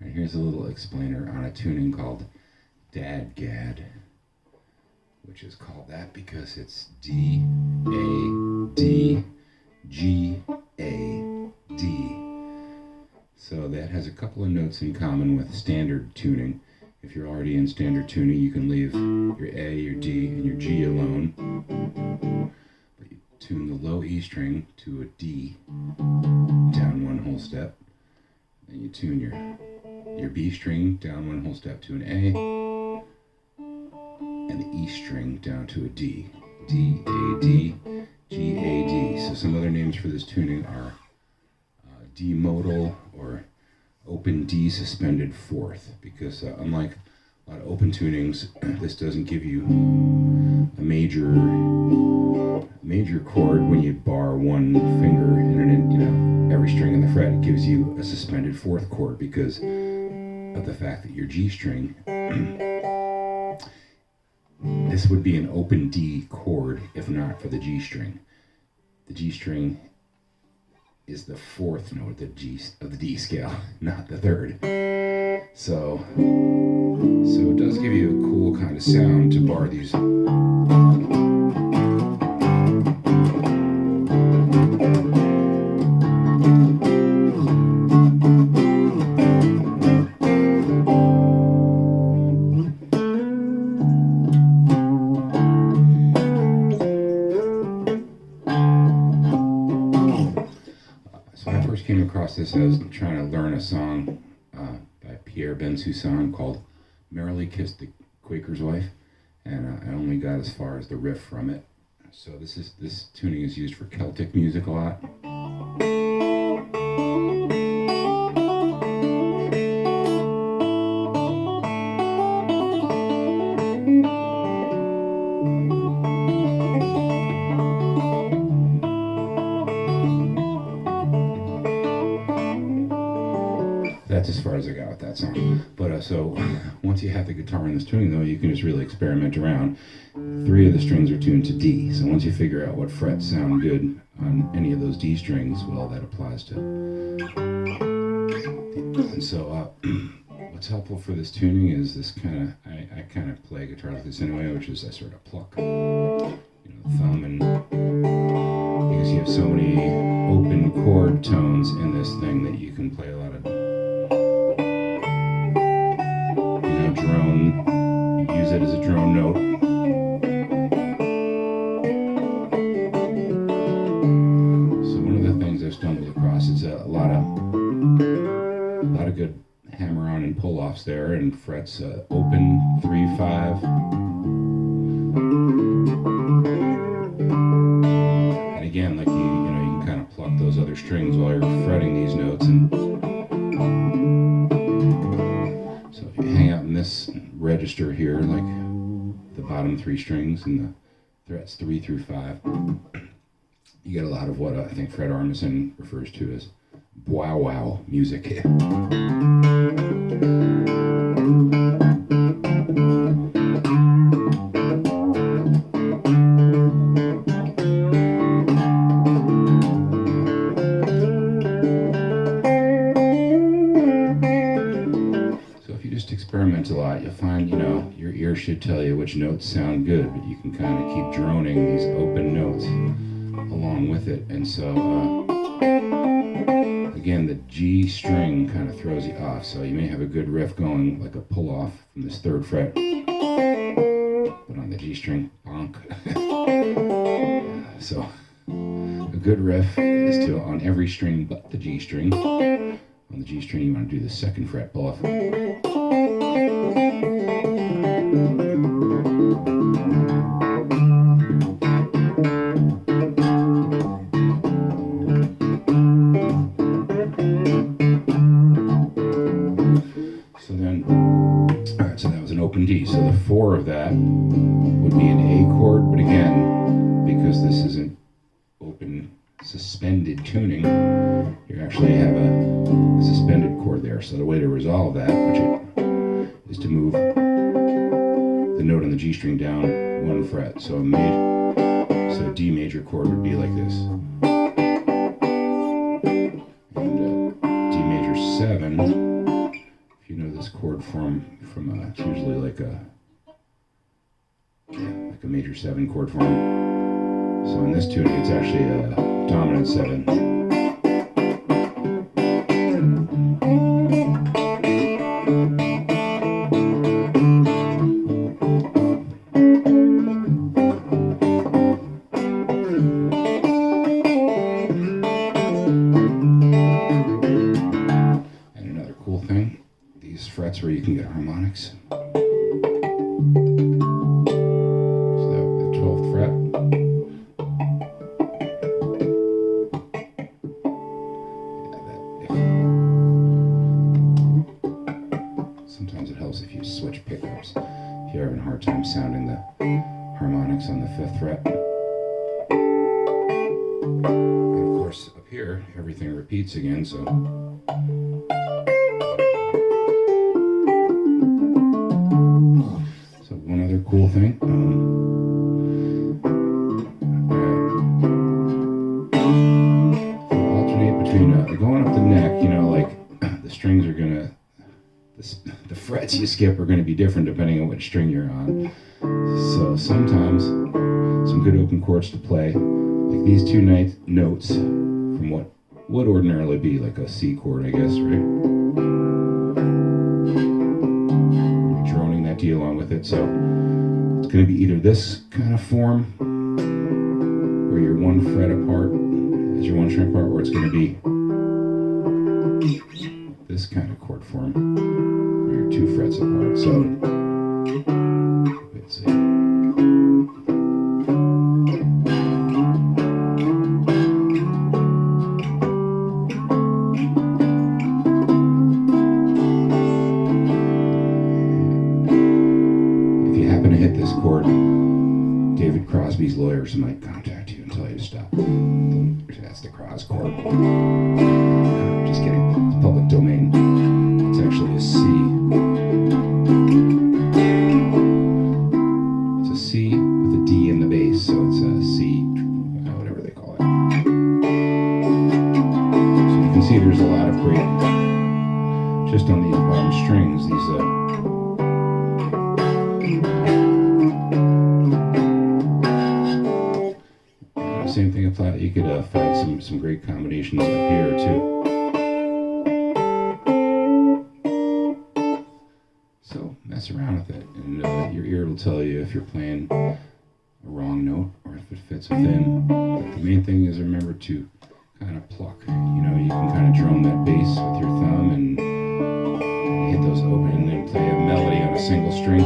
And here's a little explainer on a tuning called DADGAD, which is called that because it's D, A, D, G, A, D. So that has a couple of notes in common with standard tuning. If you're already in standard tuning, you can leave your A, your D, and your G alone. But you tune the low E string to a D, down one whole step. Then you tune your B string down one whole step to an A, and the E string down to a D. D, A, D, G, A, D. So some other names for this tuning are D modal or open D suspended fourth, because unlike a lot of open tunings, this doesn't give you a major chord when you bar one finger in every string in the fret. It gives you a suspended fourth chord because of the fact that your G string, this would be an open D chord if not for the G string. The G string is the fourth note of the D scale, not the third. So it does give you a cool kind of sound to bar these. Came across this as trying to learn a song by Pierre Ben-Sussan called Merrily Kissed the Quaker's Wife, and I only got as far as the riff from it. So this tuning is used for Celtic music a lot. That's as far as I got with that song. But so once you have the guitar in this tuning, though, you can just really experiment around. 3 of the strings are tuned to D. So once you figure out what frets sound good on any of those D strings, well, that applies to. And so what's helpful for this tuning is this kind of, I kind of play guitar like this anyway, which is I sort of pluck, the thumb, and because you have so many open chord tones in this thing that you can play a lot of drone, use it as a drone note. So one of the things I've stumbled across is a lot of good hammer on and pull offs there, and frets open 3, 5. And again, like you can kind of pluck those other strings while you're fretting these notes. And so if you hang out in this register here, like the bottom 3 strings and the frets 3 through 5, you get a lot of what I think Fred Armisen refers to as BWA-AA music. Experiment a lot, you'll find, your ear should tell you which notes sound good, but you can kind of keep droning these open notes along with it. And so, again, the G string kind of throws you off. So you may have a good riff going, like a pull off from this 3rd fret, but on the G string, bonk. So a good riff is to, on every string but the G string. On the G string, you want to do the 2nd fret pull off. So that was an open D. So the 4 of that would be an A chord, but again, because this isn't open suspended tuning, you actually have a suspended chord there. So the way to resolve that, is to move the note on the G string down 1 fret. So a D major chord would be like this. And D major 7, if from it's usually like a major 7 chord form. So in this tuning, it's actually a dominant 7. And another cool thing, these frets where you can get harmonics. Sometimes it helps if you switch pickups. If you're having a hard time sounding the harmonics on the 5th fret. And of course, up here, everything repeats again, so. So one other cool thing. Alternate between going up the neck, you know, like the strings are gonna. The frets you skip are going to be different depending on which string you're on. So sometimes some good open chords to play, like these 2 notes from what would ordinarily be like a C chord, I guess, right? You're droning that D along with it, so it's going to be either this kind of form, where you're 1 fret apart as your 1 string apart, or it's going to be this kind of chord form, where you're 2 frets apart. So, let's see. If you happen to hit this chord, David Crosby's lawyers might contact you and tell you to stop. That's the Cros chord. Just kidding. It's public domain. It's actually a C. It's a C with a D in the bass, so it's a C, whatever they call it. So you can see there's a lot of great, just on these bottom strings, same thing applies. You could find some great combinations up here too. So mess around with it, and your ear will tell you if you're playing a wrong note or if it fits within. But the main thing is remember to kind of pluck. You know, you can kind of drum that bass with your thumb and hit those open, and then play a melody on a single string.